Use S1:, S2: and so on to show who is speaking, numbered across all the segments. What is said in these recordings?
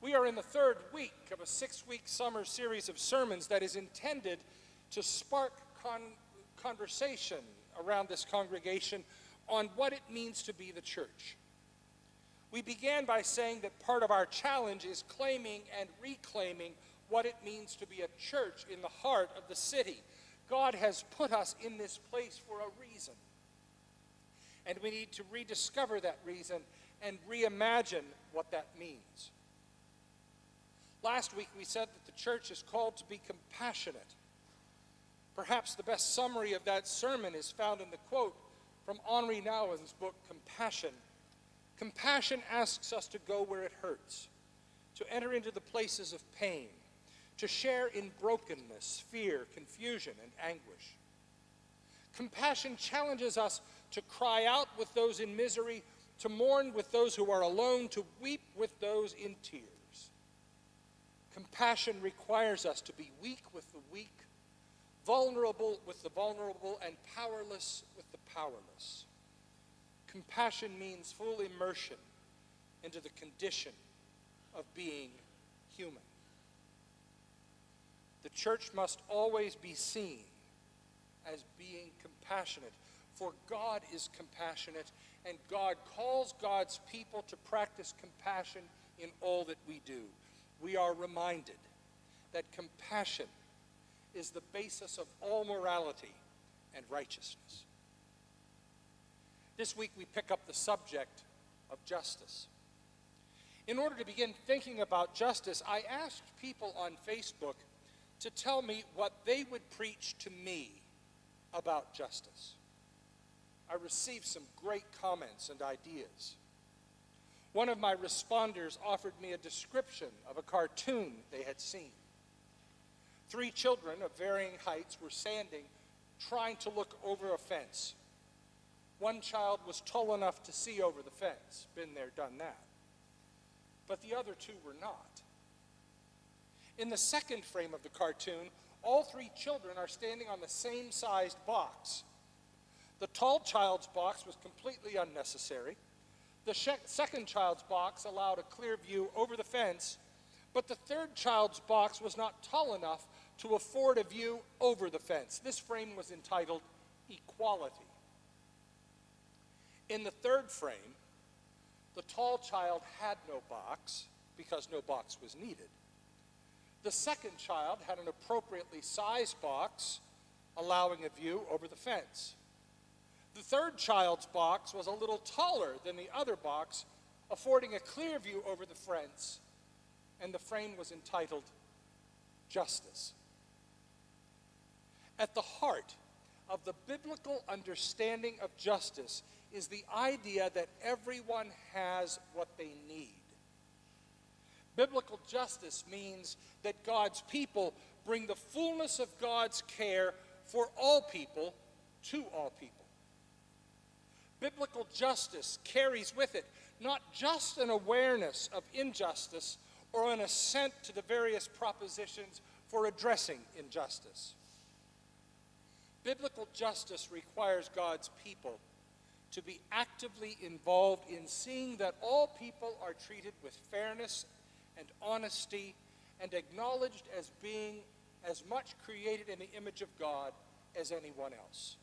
S1: We are in the third week of a 6-week summer series of sermons that is intended to spark conversation around this congregation on what it means to be the church. We began by saying that part of our challenge is claiming and reclaiming what it means to be a church in the heart of the city. God has put us in this place for a reason. And we need to rediscover that reason and reimagine what that means. Last week we said that the church is called to be compassionate. Perhaps the best summary of that sermon is found in the quote from Henri Nouwen's book, Compassion. Compassion asks us to go where it hurts, to enter into the places of pain, to share in brokenness, fear, confusion, and anguish. Compassion challenges us to cry out with those in misery, to mourn with those who are alone, to weep with those in tears. Compassion requires us to be weak with the weak, vulnerable with the vulnerable, and powerless with the powerless. Compassion means full immersion into the condition of being human. The church must always be seen as being compassionate, for God is compassionate, and God calls God's people to practice compassion in all that we do. We are reminded that compassion is the basis of all morality and righteousness. This week we pick up the subject of justice. In order to begin thinking about justice, I asked people on Facebook to tell me what they would preach to me about justice. I received some great comments and ideas. One of my responders offered me a description of a cartoon they had seen. 3 children of varying heights were standing, trying to look over a fence. One child was tall enough to see over the fence. Been there, done that. But the other 2 were not. In the second frame of the cartoon, all 3 children are standing on the same sized box. The tall child's box was completely unnecessary. The second child's box allowed a clear view over the fence, but the third child's box was not tall enough to afford a view over the fence. This frame was entitled Equality. In the third frame, the tall child had no box because no box was needed. The second child had an appropriately sized box, allowing a view over the fence. The third child's box was a little taller than the other box, affording a clear view over the fence, and the frame was entitled Justice. At the heart of the biblical understanding of justice is the idea that everyone has what they need. Biblical justice means that God's people bring the fullness of God's care for all people to all people. Biblical justice carries with it not just an awareness of injustice or an assent to the various propositions for addressing injustice. Biblical justice requires God's people to be actively involved in seeing that all people are treated with fairness and honesty and acknowledged as being as much created in the image of God as anyone else.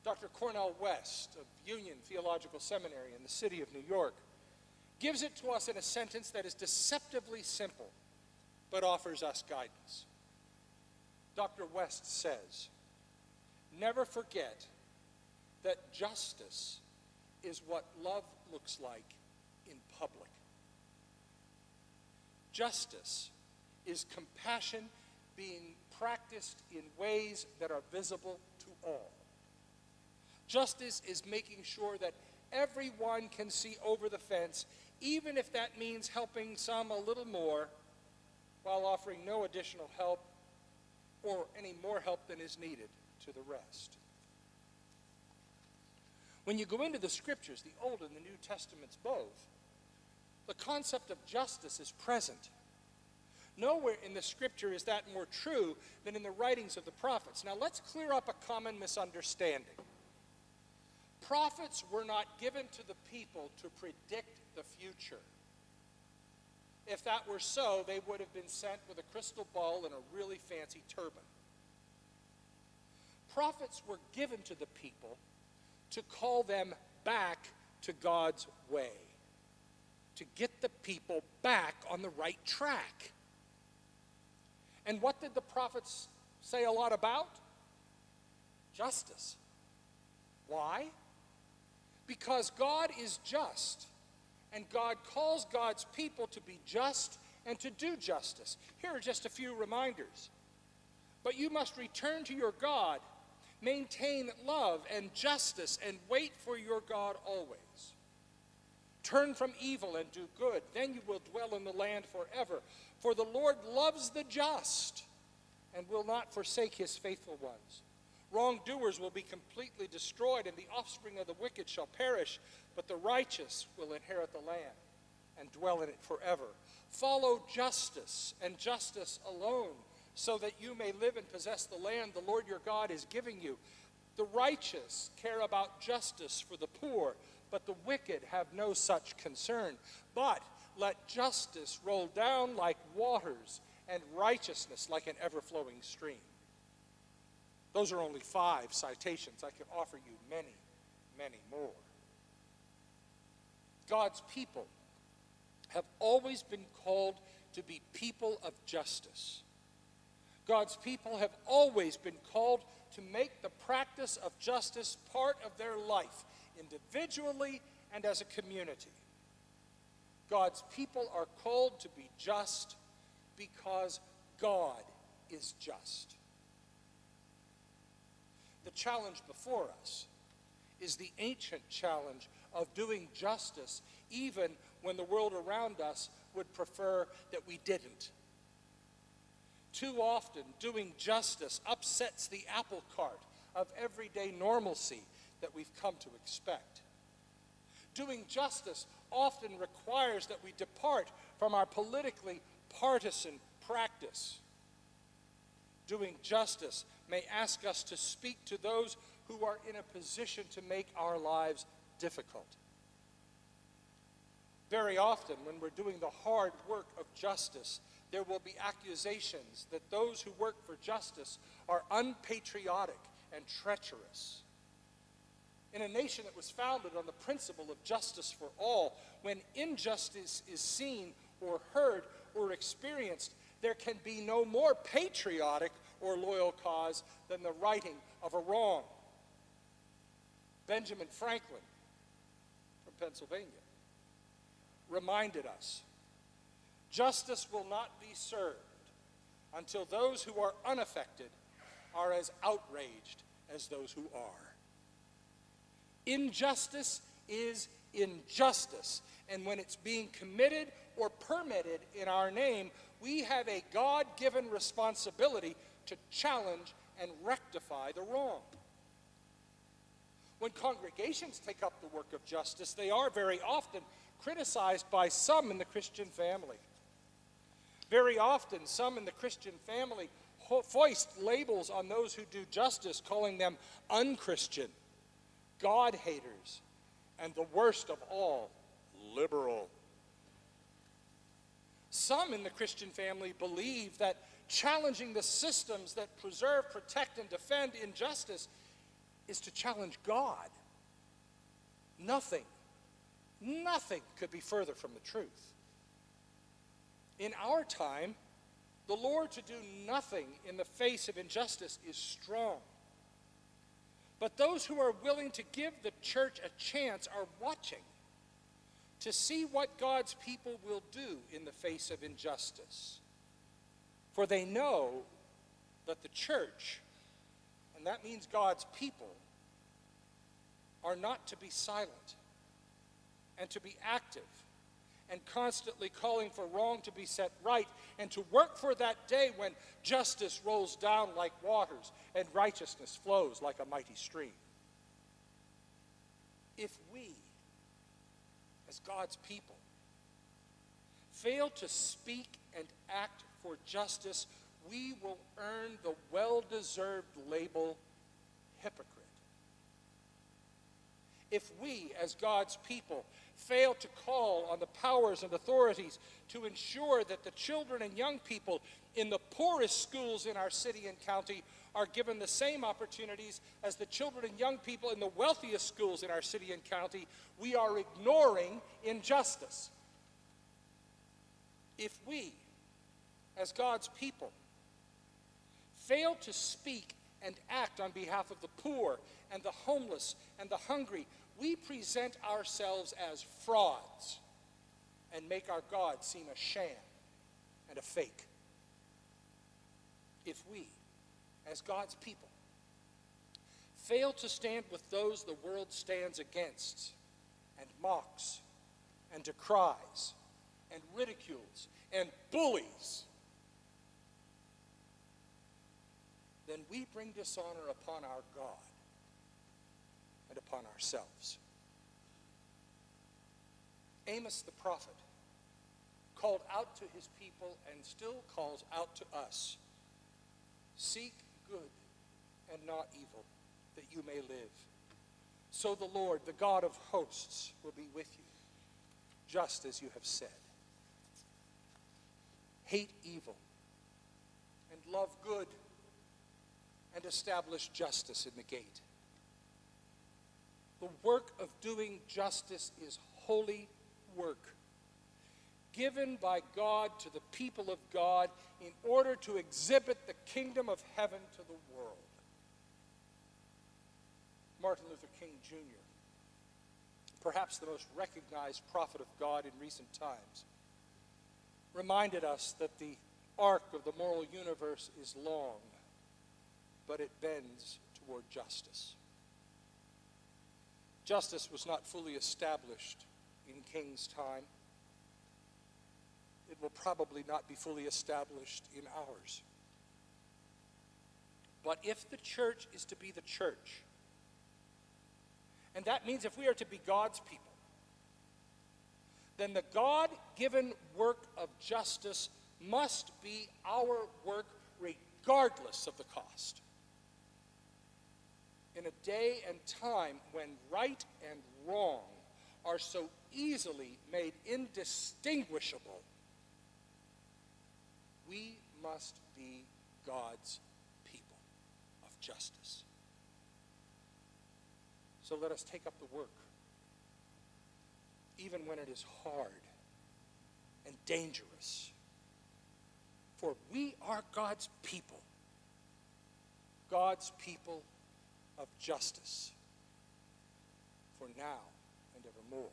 S1: Dr. Cornel West of Union Theological Seminary in the city of New York gives it to us in a sentence that is deceptively simple, but offers us guidance. Dr. West says, "Never forget that justice is what love looks like in public. Justice is compassion being practiced in ways that are visible to all. Justice is making sure that everyone can see over the fence, even if that means helping some a little more, while offering no additional help or any more help than is needed to the rest." When you go into the scriptures, the Old and the New Testaments both, the concept of justice is present. Nowhere in the scripture is that more true than in the writings of the prophets. Now let's clear up a common misunderstanding. Prophets were not given to the people to predict the future. If that were so, they would have been sent with a crystal ball and a really fancy turban. Prophets were given to the people to call them back to God's way, to get the people back on the right track. And what did the prophets say a lot about? Justice. Why? Because God is just, and God calls God's people to be just and to do justice. Here are just a few reminders. But you must return to your God, maintain love and justice, and wait for your God always. Turn from evil and do good, then you will dwell in the land forever. For the Lord loves the just and will not forsake his faithful ones. Wrongdoers will be completely destroyed, and the offspring of the wicked shall perish, but the righteous will inherit the land and dwell in it forever. Follow justice and justice alone, so that you may live and possess the land the Lord your God is giving you. The righteous care about justice for the poor, but the wicked have no such concern. But let justice roll down like waters, and righteousness like an ever-flowing stream. Those are only 5 citations. I could offer you many, many more. God's people have always been called to be people of justice. God's people have always been called to make the practice of justice part of their life, individually and as a community. God's people are called to be just because God is just. The challenge before us is the ancient challenge of doing justice even when the world around us would prefer that we didn't. Too often, doing justice upsets the apple cart of everyday normalcy that we've come to expect. Doing justice often requires that we depart from our politically partisan practice. Doing justice may ask us to speak to those who are in a position to make our lives difficult. Very often, when we're doing the hard work of justice, there will be accusations that those who work for justice are unpatriotic and treacherous. In a nation that was founded on the principle of justice for all, when injustice is seen or heard or experienced, there can be no more patriotic or loyal cause than the righting of a wrong. Benjamin Franklin from Pennsylvania reminded us, justice will not be served until those who are unaffected are as outraged as those who are. Injustice is injustice, and when it's being committed or permitted in our name, we have a God-given responsibility to challenge and rectify the wrong. When congregations take up the work of justice, they are very often criticized by some in the Christian family. Very often, some in the Christian family foist labels on those who do justice, calling them unchristian, God-haters, and the worst of all, liberal. Some in the Christian family believe that challenging the systems that preserve, protect, and defend injustice is to challenge God. Nothing could be further from the truth. In our time, the Lord to do nothing in the face of injustice is strong. But those who are willing to give the church a chance are watching to see what God's people will do in the face of injustice. For they know that the church, and that means God's people, are not to be silent and to be active and constantly calling for wrong to be set right, and to work for that day when justice rolls down like waters and righteousness flows like a mighty stream. If we, as God's people, fail to speak and act for justice, we will earn the well-deserved label hypocrite. if we, as God's people, fail to call on the powers and authorities to ensure that the children and young people in the poorest schools in our city and county are given the same opportunities as the children and young people in the wealthiest schools in our city and county, we are ignoring injustice. If we, as God's people, fail to speak and act on behalf of the poor and the homeless and the hungry, we present ourselves as frauds and make our God seem a sham and a fake. If we, as God's people, fail to stand with those the world stands against and mocks and decries and ridicules and bullies, then we bring dishonor upon our God and upon ourselves. Amos the prophet called out to his people and still calls out to us, "Seek good and not evil, that you may live. So the Lord, the God of hosts, will be with you, just as you have said. Hate evil and love good, and establish justice in the gate." The work of doing justice is holy work, given by God to the people of God in order to exhibit the kingdom of heaven to the world. Martin Luther King Jr., perhaps the most recognized prophet of God in recent times, reminded us that the arc of the moral universe is long, but it bends toward justice. Justice was not fully established in King's time. It will probably not be fully established in ours. But if the church is to be the church, and that means if we are to be God's people, then the God-given work of justice must be our work regardless of the cost. In a day and time when right and wrong are so easily made indistinguishable, we must be God's people of justice. So let us take up the work, even when it is hard and dangerous. For we are God's people of justice, for now and evermore.